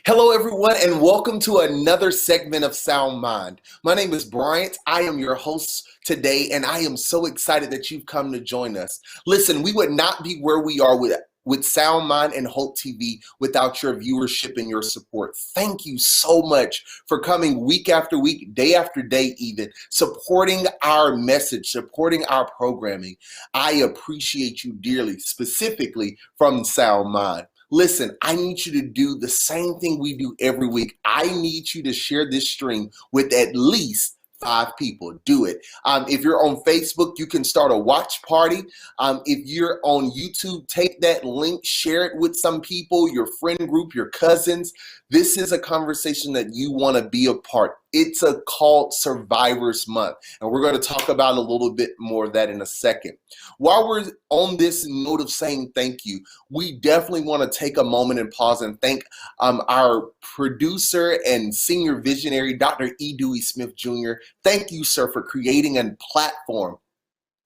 Hello, everyone, and welcome to another segment of Sound Mind. My name is Bryant. I am your host today, and I am so excited that you've come to join us. Listen, we would not be where we are with Sound Mind and Hope TV without your viewership and your support. Thank you so much for coming week after week, day after day, even supporting our message, supporting our programming. I appreciate you dearly, specifically from Sound Mind. Listen, I need you to do the same thing we do every week. I need you to share this stream with at least 5 people. Do it. If you're on Facebook, you can start a watch party. If you're on YouTube, take that link, share it with some people, your friend group, your cousins. This is a conversation that you want to be a part. It's called Survivors Month, and we're going to talk about a little bit more of that in a second. While we're on this note of saying thank you, we definitely want to take a moment and pause and thank our producer and senior visionary, Dr. E. Dewey Smith Jr. Thank you, sir, for creating a platform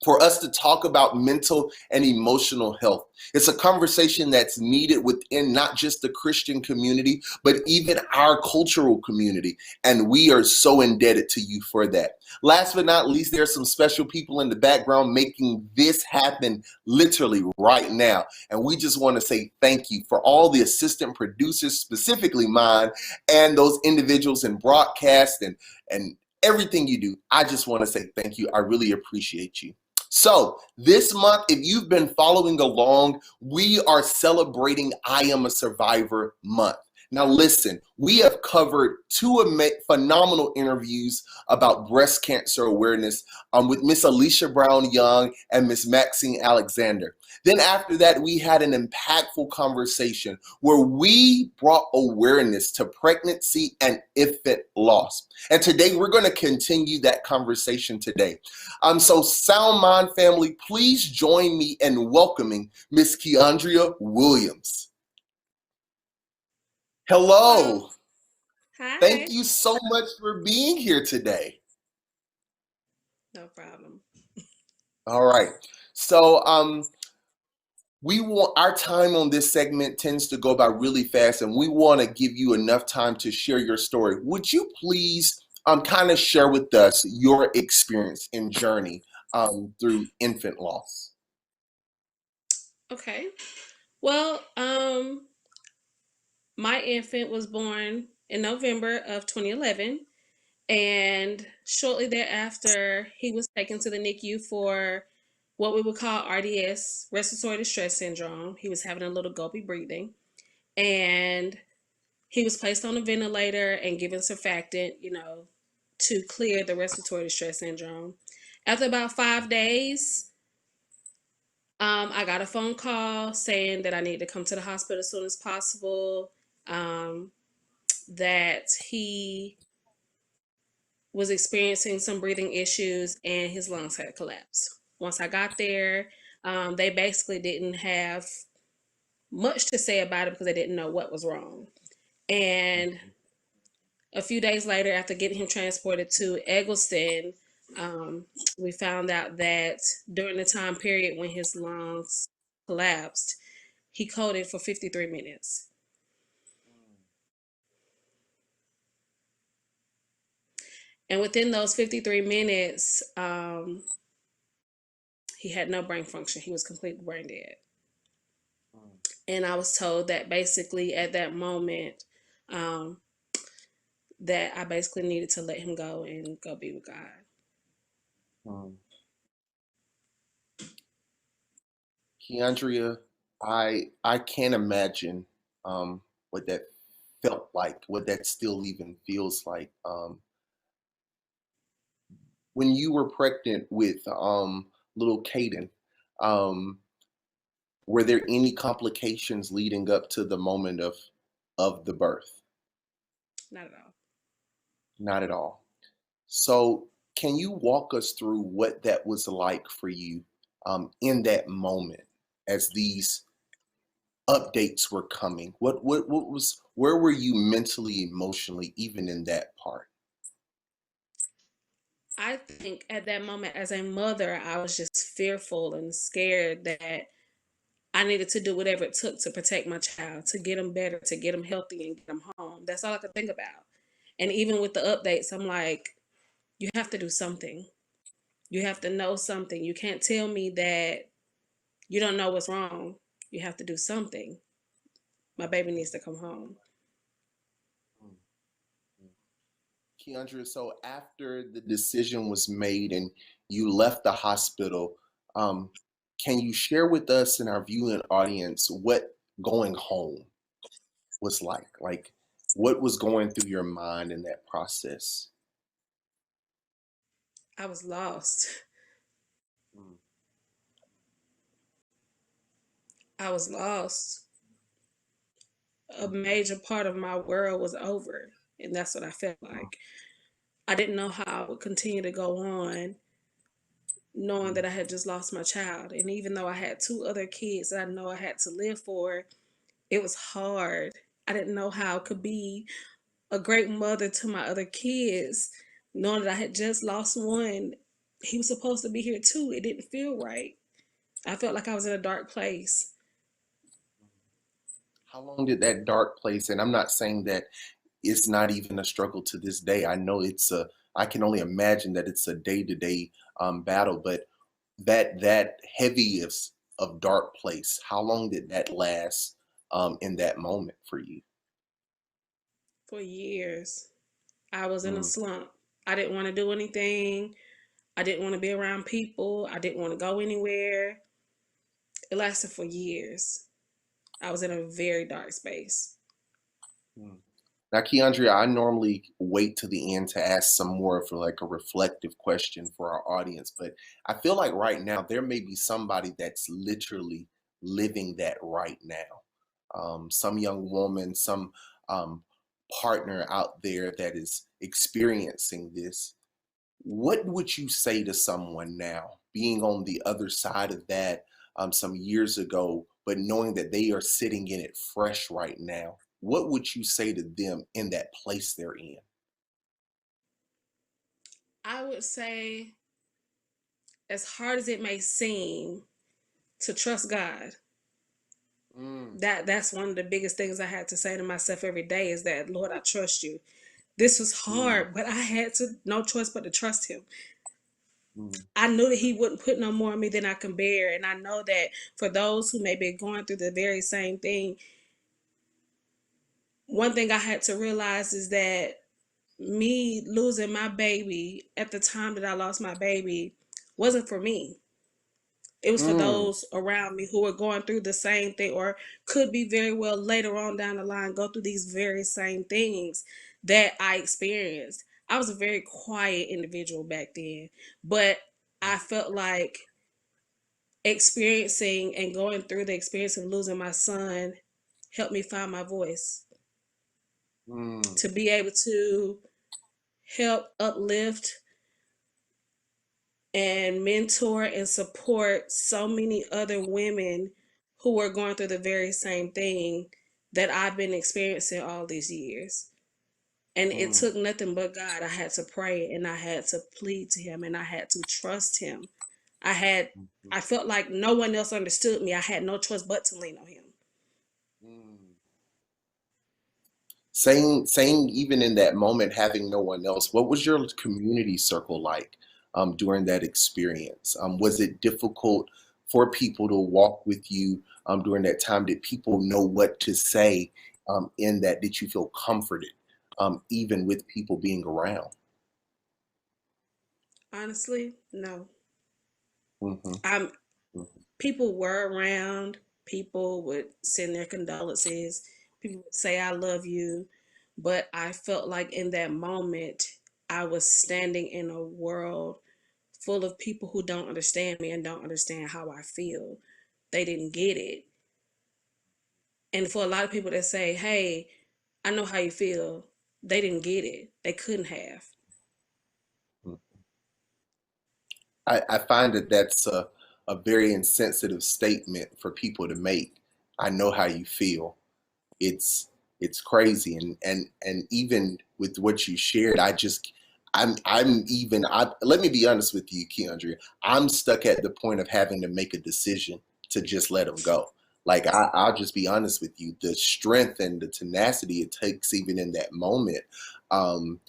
for us to talk about mental and emotional health. It's a conversation that's needed within not just the Christian community, but even our cultural community. And we are so indebted to you for that. Last but not least, there are some special people in the background making this happen literally right now. And we just want to say thank you for all the assistant producers, specifically mine, and those individuals in broadcast and everything you do. I just want to say thank you. I really appreciate you. So this month, if you've been following along, we are celebrating I Am a Survivor month. Now listen, we have covered two phenomenal interviews about breast cancer awareness with Miss Alicia Brown Young and Miss Maxine Alexander. Then after that, we had an impactful conversation where we brought awareness to pregnancy and infant loss. And today we're going to continue that conversation today. So Sound Mind family, please join me in welcoming Miss Keandria Williams. Hello. Hi. Thank you so much for being here today. No problem. All right. So we want our time on this segment tends to go by really fast, and we want to give you enough time to share your story. Would you please kind of share with us your experience and journey through infant loss? Okay. Well, my infant was born in November of 2011, and shortly thereafter, he was taken to the NICU for what we would call RDS, respiratory distress syndrome. He was having a little gulpy breathing, and he was placed on a ventilator and given surfactant, to clear the respiratory distress syndrome. After about 5 days, I got a phone call saying that I need to come to the hospital as soon as possible, that he was experiencing some breathing issues and his lungs had collapsed. Once I got there, they basically didn't have much to say about it because they didn't know what was wrong. And a few days later, after getting him transported to Eggleston, we found out that during the time period when his lungs collapsed, he coded for 53 minutes. And within those 53 minutes, he had no brain function. He was completely brain dead. And I was told that basically at that moment, that I basically needed to let him go and go be with God. Keandria, I can't imagine what that felt like, what that still even feels like. When you were pregnant with little Caden, um, were there any complications leading up to the moment of the birth? Not at all. Not at all. So, can you walk us through what that was like for you in that moment as these updates were coming? Where were you mentally, emotionally, even in that part? I think at that moment, as a mother, I was just fearful and scared that I needed to do whatever it took to protect my child, to get him better, to get him healthy and get him home. That's all I could think about. And even with the updates, I'm like, you have to do something. You have to know something. You can't tell me that you don't know what's wrong. You have to do something. My baby needs to come home. Keandra, so after the decision was made and you left the hospital, um, can you share with us and our viewing audience what going home was like? Like, what was going through your mind in that process? I was lost. Mm. I was lost. A major part of my world was over. And that's what I felt like. I didn't know how I would continue to go on knowing that I had just lost my child. And even though I had two other kids that I know I had to live for, it was hard. I didn't know how I could be a great mother to my other kids, knowing that I had just lost one. He was supposed to be here too. It didn't feel right. I felt like I was in a dark place. How long did that dark place, and I'm not saying that it's not even a struggle to this day. I know I can only imagine that it's a day-to-day battle, but that heaviest of dark place, how long did that last in that moment for you? For years, I was in a Mm, slump. I didn't want to do anything. I didn't want to be around people. I didn't want to go anywhere. It lasted for years. I was in a very dark space. mm. Now, Keandria, I normally wait to the end to ask some more for like a reflective question for our audience, but I feel like right now there may be somebody that's literally living that right now. Some young woman, some um, partner out there that is experiencing this. What would you say to someone now, being on the other side of that some years ago, but knowing that they are sitting in it fresh right now? What would you say to them in that place they're in? I would say, as hard as it may seem, to trust God. Mm, That's one of the biggest things I had to say to myself every day is that, Lord, I trust you. This was mm, hard, but I had to no choice but to trust him. mm, I knew that he wouldn't put no more on me than I can bear. And I know that for those who may be going through the very same thing, one thing I had to realize is that me losing my baby at the time that I lost my baby wasn't for me. It was for mm, those around me who were going through the same thing or could be very well later on down the line go through these very same things that I experienced. I was a very quiet individual back then, but I felt like experiencing and going through the experience of losing my son helped me find my voice mm, to be able to help uplift and mentor and support so many other women who are going through the very same thing that I've been experiencing all these years. And it mm, took nothing but God. I had to pray and I had to plead to him and I had to trust him. I had mm, I felt like no one else understood me. I had no choice but to lean on him. mm. Saying even in that moment, having no one else, what was your community circle like during that experience? Was it difficult for people to walk with you during that time? Did people know what to say in that? Did you feel comforted even with people being around? Honestly, no. Hmm. I'm People were around, people would send their condolences, people would say I love you, but I felt like in that moment I was standing in a world full of people who don't understand me and don't understand how I feel. They didn't get it. And for a lot of people that say, "Hey, I know how you feel," they didn't get it. They couldn't have. I find that that's a very insensitive statement for people to make. I know how you feel. It's crazy, and even with what you shared, I'm even I let me be honest with you, Keandria. I'm stuck at the point of having to make a decision to just let him go. Like I'll just be honest with you, the strength and the tenacity it takes even in that moment. Um,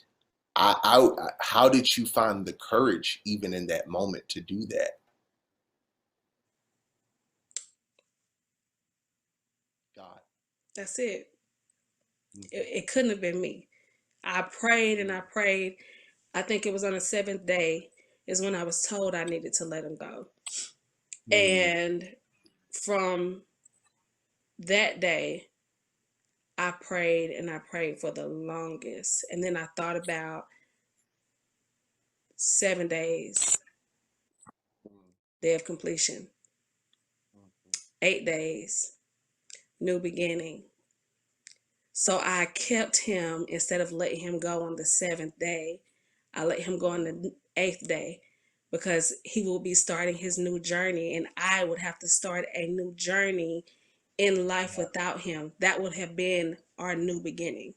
how did you find the courage even in that moment to do that? God. That's it. Mhm, It couldn't have been me. I prayed and I prayed. I think it was on the seventh day is when I was told I needed to let him go. mhm, And from that day, I prayed and I prayed for the longest. And then I thought about 7 days, day of completion, mhm, 8 days, new beginning. So I kept him instead of letting him go on the seventh day. I let him go on the eighth day because he will be starting his new journey and I would have to start a new journey in life yeah, without him. That would have been our new beginning.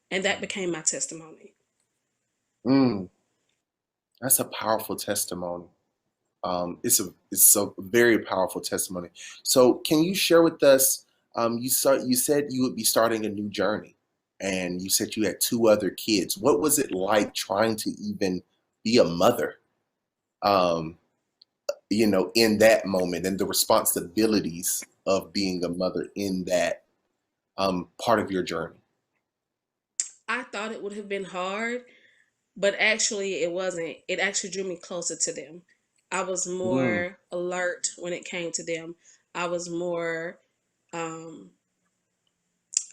And that became my testimony. mm, that's a powerful testimony. It's a very powerful testimony. So, can you share with us? You said you would be starting a new journey, and you said you had two other kids. What was it like trying to even be a mother? Um, in that moment, and the responsibilities of being a mother in that part of your journey. I thought it would have been hard, but actually it wasn't. It actually drew me closer to them. I was Mm, more alert when it came to them. I was more um,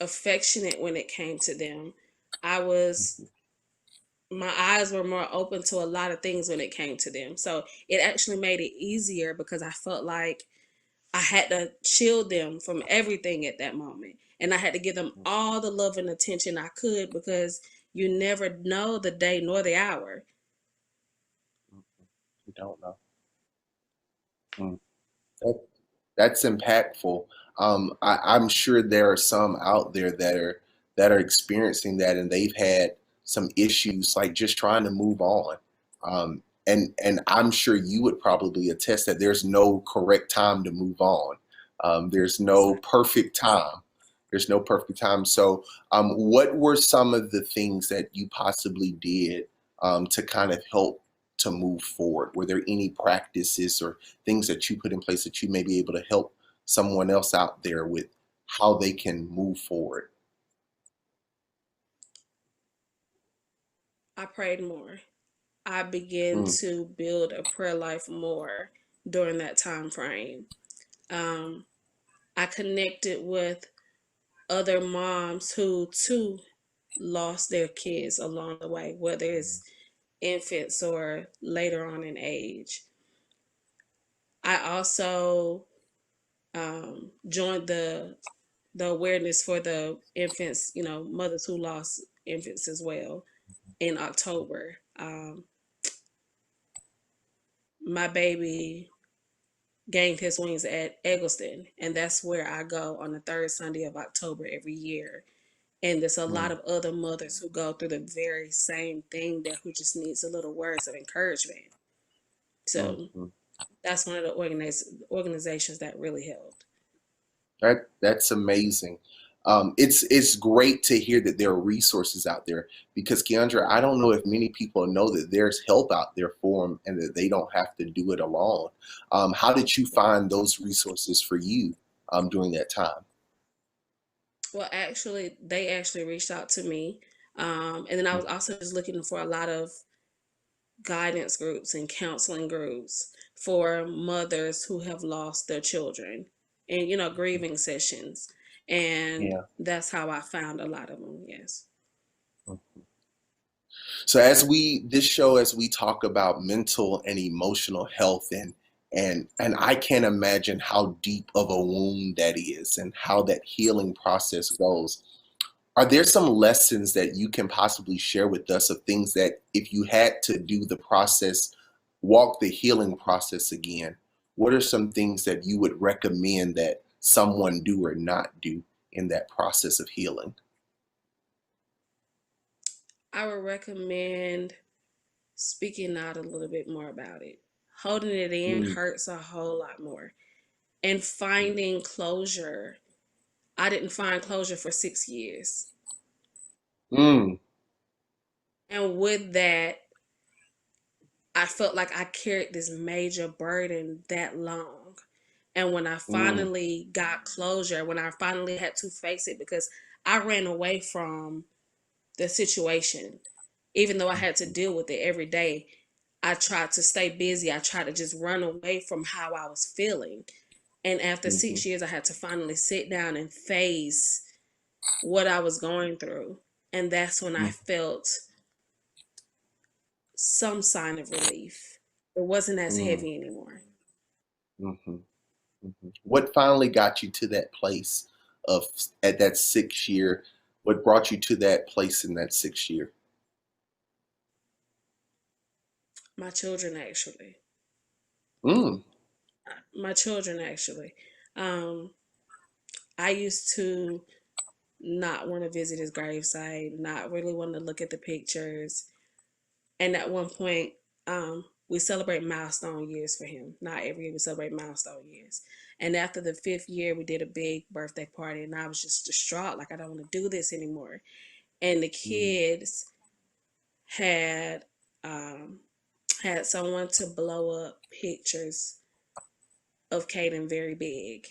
affectionate when it came to them. I was my eyes were more open to a lot of things when it came to them. So it actually made it easier because I felt like I had to shield them from everything at that moment. And I had to give them all the love and attention I could because you never know the day nor the hour. you don't know. Mm. That, that's impactful. I'm sure there are some out there that are experiencing that, and they've had some issues, like just trying to move on. And I'm sure you would probably attest that there's no correct time to move on. There's no Exactly. perfect time. There's no perfect time. So, what were some of the things that you possibly did to kind of help to move forward? Were there any practices or things that you put in place that you may be able to help someone else out there with how they can move forward? I prayed more. I began Mm, to build a prayer life more during that time frame. Um, I connected with other moms who too lost their kids along the way, whether it's infants or later on in age. I also joined the awareness for the infants, mothers who lost infants as well in October. My baby gained his wings at Eggleston, and that's where I go on the third Sunday of October every year. And there's a lot mm, of other mothers who go through the very same thing that who just needs a little words of encouragement. mm, So mm. that's one of the organizations that really helped. That's amazing. It's great to hear that there are resources out there, because Keandra, I don't know if many people know that there's help out there for them and that they don't have to do it alone. How did you find those resources for you during that time? Well, actually, they actually reached out to me. And then I was Mhm. also just looking for a lot of guidance groups and counseling groups for mothers who have lost their children and, grieving sessions. And Yeah. that's how I found a lot of them. Yes. So as we talk about mental and emotional health, and I can't imagine how deep of a wound that is and how that healing process goes. Are there some lessons that you can possibly share with us of things that if you had to do the process, walk the healing process again, what are some things that you would recommend that someone do or not do in that process of healing? I would recommend speaking out a little bit more about it. Holding it in Mm, hurts a whole lot more. and finding closure. I didn't find closure for 6 years. Mm, And with that, I felt like I carried this major burden that long. And when I mm, finally got closure, when I finally had to face it, because I ran away from the situation, even though I had to deal with it every day, I tried to stay busy. I tried to just run away from how I was feeling. And after mhm, 6 years, I had to finally sit down and face what I was going through. And that's when I mm, felt some sign of relief. It wasn't as mm, heavy anymore. mhm, mhm. What finally got you to that place of at that 6 year? What brought you to that place in that 6 year? My children, actually. Mm, My children, actually. Um, I used to not want to visit his gravesite, not really want to look at the pictures. And at one point, we celebrate milestone years for him. Not every year we celebrate milestone years. And after the fifth year, we did a big birthday party, and I was just distraught, like I don't want to do this anymore. And the mm, kids had um, had someone to blow up pictures of Caden very big,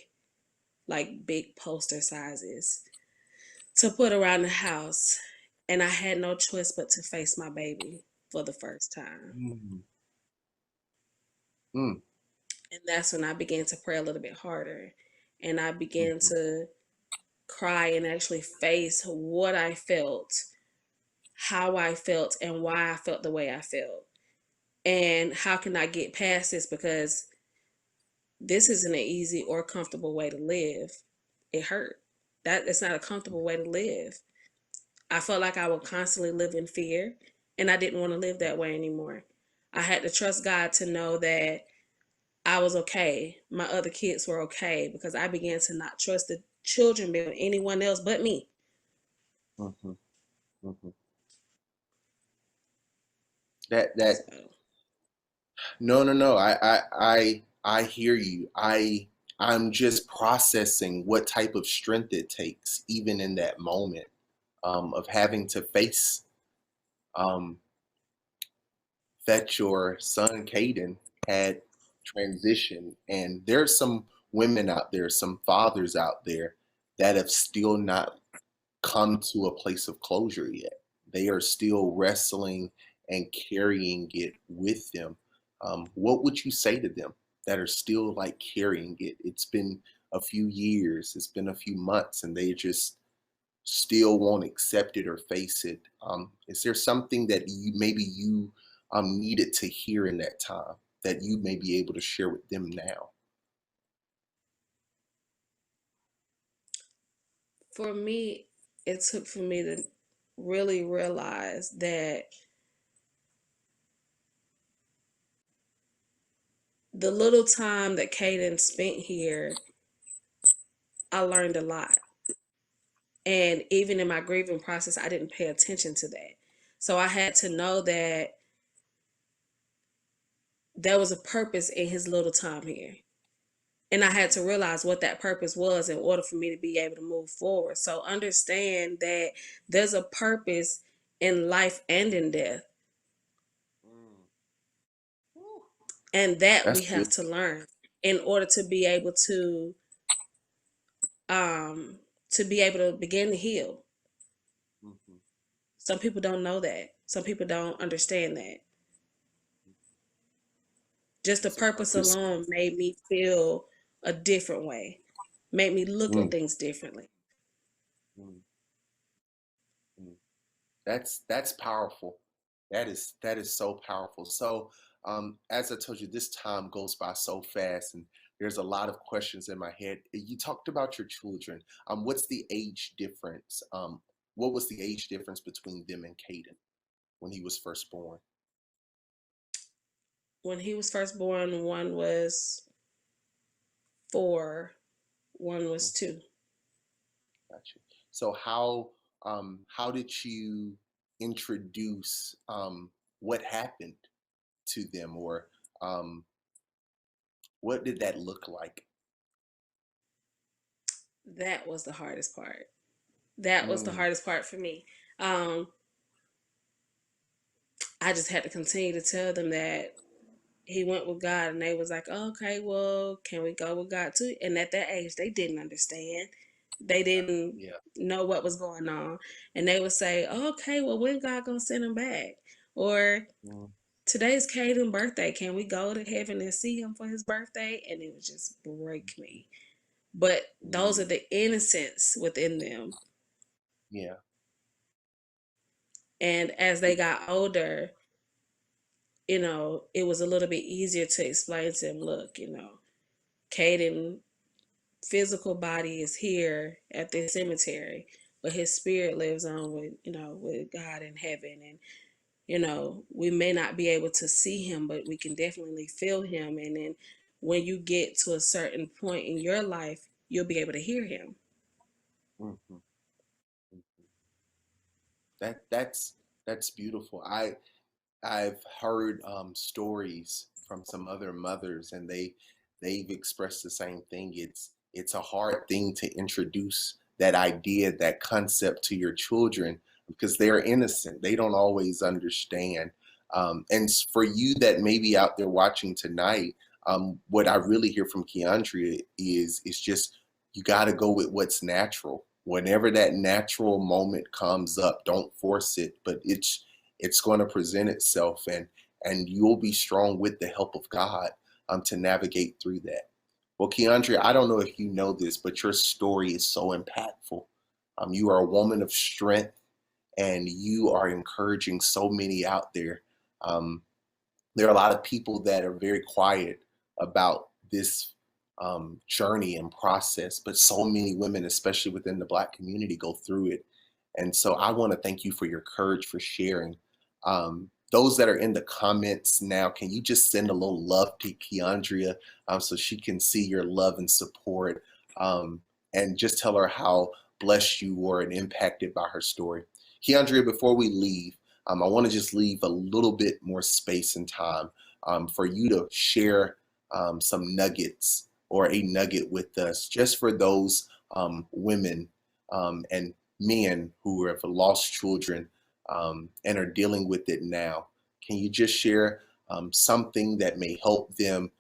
like big poster sizes, to put around the house. And I had no choice but to face my baby for the first time. mm, mm, And that's when I began to pray a little bit harder. And I began mhm, to cry and actually face what I felt, how I felt, and why I felt the way I felt. And how can I get past this? Because this isn't an easy or comfortable way to live. It hurt. That it's not a comfortable way to live. I felt like I would constantly live in fear, and I didn't want to live that way anymore. I had to trust God to know that I was okay. My other kids were okay, because I began to not trust the children with anyone else but me. mhm, mhm. That So no, no, no. I hear you. I'm just processing what type of strength it takes, even in that moment, of having to face um, that your son Caden had transitioned, and there's some women out there, some fathers out there that have still not come to a place of closure yet. They are still wrestling and carrying it with them. What would you say to them that are still like carrying it? It's been a few years, it's been a few months, and they just still won't accept it or face it. Is there something that you needed to hear in that time that you may be able to share with them now? for me, it took for me to really realize that the little time that Caden spent here, I learned a lot. And even in my grieving process, I didn't pay attention to that. So I had to know that there was a purpose in his little time here. And I had to realize what that purpose was in order for me to be able to move forward. So understand that there's a purpose in life and in death. Mm. Whew. And that we That's have good. to learn in order um to be able to begin to heal. Mhm. Some people don't know that. Some people don't understand that. Just the It's a purpose purpose. alone made me feel a different way, made me look at Mm, things differently. mm, mm. That's powerful. That is so powerful. So, as I told you, this time goes by so fast, and there's a lot of questions in my head. You talked about your children. What's the age difference? What was the age difference between them and Caden when he was first born? When he was first born, one was 4, one was Mm, 2. gotcha. So how did you introduce what happened to them, or um, what did that look like? That was the hardest part. That was the Mm, hardest part for me. Um, I just had to continue to tell them that he went with God, and they was like, oh, okay, well, can we go with God too? And at that age, they didn't understand. They didn't yeah. know what was going on, and they would say, oh, okay, well, when God gonna send him back? Or Mm, today's Caden's birthday. Can we go to heaven and see him for his birthday? And it would just break me. But those are mm, the innocence within them. yeah. And as they got older, it was a little bit easier to explain to them, look, Caden physical body is here at this cemetery, but his spirit lives on with God in heaven. And we may not be able to see him, but we can definitely feel him. And then when you get to a certain point in your life, you'll be able to hear him. Mhm, mhm. That's beautiful. I've heard stories from some other mothers, and they've expressed the same thing. It's a hard thing to introduce that idea, that concept to your children because they're innocent. They don't always understand. And for you that may be out there watching tonight, what I really hear from Keandria is just you got to go with what's natural. Whenever that natural moment comes up, don't force it, but it's going to present itself, and you'll be strong with the help of God to navigate through that. Well, Keandria, I don't know if you know this, but your story is so impactful. You are a woman of strength, and you are encouraging so many out there. Um, there are a lot of people that are very quiet about this journey and process, but so many women, especially within the Black community, go through it. And so I want to thank you for your courage for sharing. Those that are in the comments now, can you just send a little love to Keandria so she can see your love and support, um, and just tell her how blessed you were and impacted by her story. Keandria, before we leave, I want to just leave a little bit more space and time for you to share some nuggets or a nugget with us, just for those women and men who have lost children and are dealing with it now. Can you just share something that may help them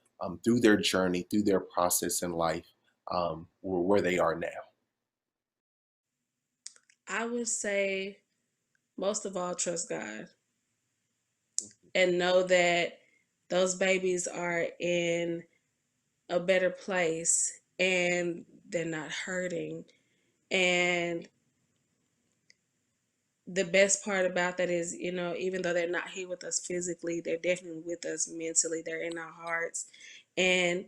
through their journey, through their process in life, where they are now? I would say, most of all, trust God and know that those babies are in a better place and they're not hurting. And the best part about that is, even though they're not here with us physically, they're definitely with us mentally. They're in our hearts. And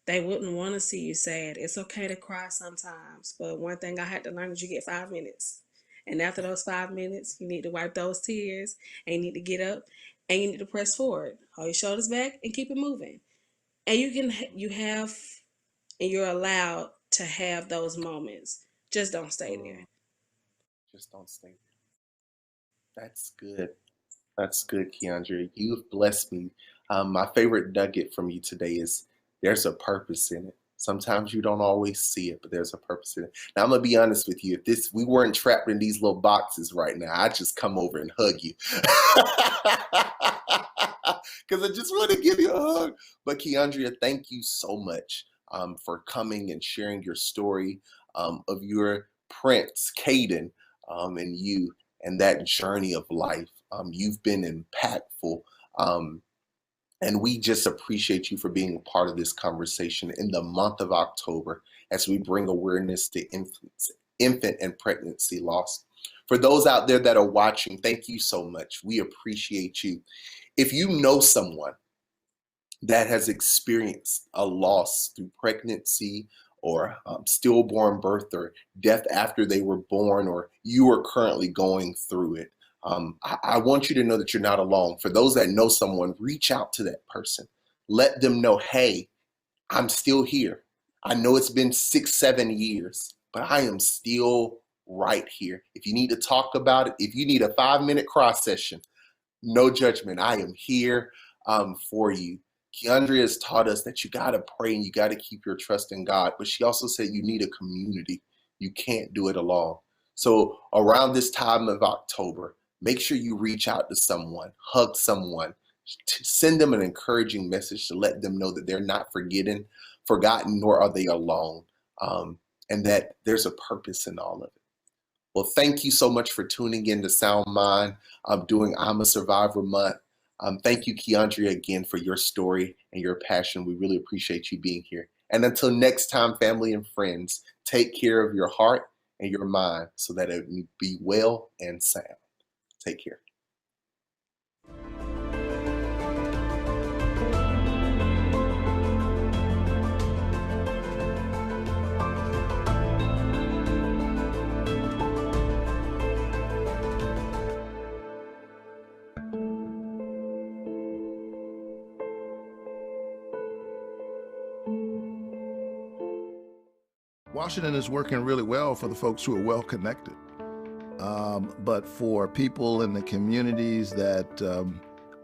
they wouldn't want to see you sad. It's okay to cry sometimes. But one thing I had to learn is you get 5 minutes. And after those 5 minutes, you need to wipe those tears and you need to get up and you need to press forward. Hold your shoulders back and keep it moving. And you have, and you're allowed to have those moments. Just don't stay there. Mm, just don't stay there. That's good. That's good, Keandre. You've blessed me. My favorite nugget from you today is there's a purpose in it. Sometimes you don't always see it, but there's a purpose in it. Now I'm gonna be honest with you. If we weren't trapped in these little boxes right now, I'd just come over and hug you. Because I just want to give you a hug. But Keandria, thank you so much for coming and sharing your story of your prince, Caden, and you and that journey of life. You've been impactful. Um, and we just appreciate you for being a part of this conversation in the month of October as we bring awareness to infant and pregnancy loss. For those out there that are watching, thank you so much. We appreciate you. If you know someone that has experienced a loss through pregnancy or stillborn birth or death after they were born, or you are currently going through it, I want you to know that you're not alone. For those that know someone, reach out to that person. Let them know, hey, I'm still here. I know it's been 6, 7 years, but I am still right here. If you need to talk about it, if you need a 5-minute cross session, no judgment. I am here for you. Keandria has taught us that you got to pray and you got to keep your trust in God, but she also said you need a community. You can't do it alone. So around this time of October, make sure you reach out to someone, hug someone, send them an encouraging message to let them know that they're not forgotten, nor are they alone, and that there's a purpose in all of it. Well, thank you so much for tuning in to Sound Mind during I'm a Survivor Month. Thank you, Keandria, again for your story and your passion. We really appreciate you being here. And until next time, family and friends, take care of your heart and your mind so that it will be well and sound. Take care. Washington is working really well for the folks who are well connected. But for people in the communities that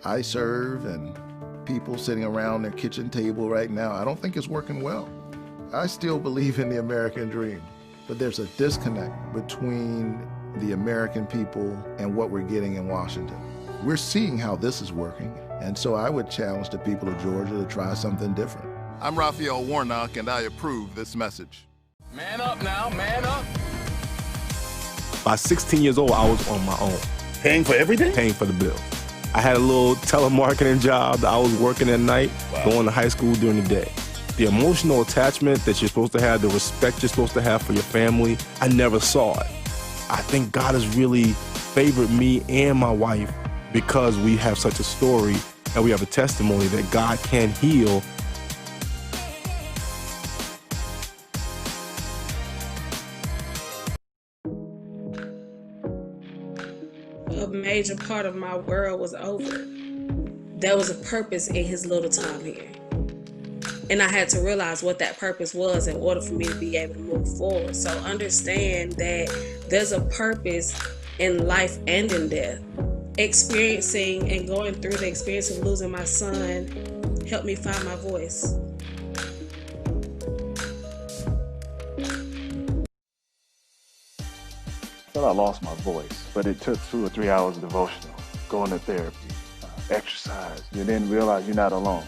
I serve and people sitting around their kitchen table right now, I don't think it's working well. I still believe in the American dream, but there's a disconnect between the American people and what we're getting in Washington. We're seeing how this is working, and so I would challenge the people of Georgia to try something different. I'm Raphael Warnock, and I approve this message. Man up now, man up. By 16 years old, I was on my own. Paying for everything? Paying for the bills. I had a little telemarketing job that I was working at night, going to high school during the day. The emotional attachment that you're supposed to have, the respect you're supposed to have for your family, I never saw it. I think God has really favored me and my wife because we have such a story and we have a testimony that God can heal. A major part of my world was over. There was a purpose in his little time here. And I had to realize what that purpose was in order for me to be able to move forward. So understand that there's a purpose in life and in death. Experiencing and going through the experience of losing my son helped me find my voice. I thought I lost my voice, but it took 2 or 3 hours of devotional, going to therapy, exercise. You then realize you're not alone.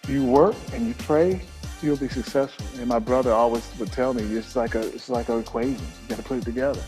If you work and you pray, you'll be successful. And my brother always would tell me, it's like an equation. You got to put it together.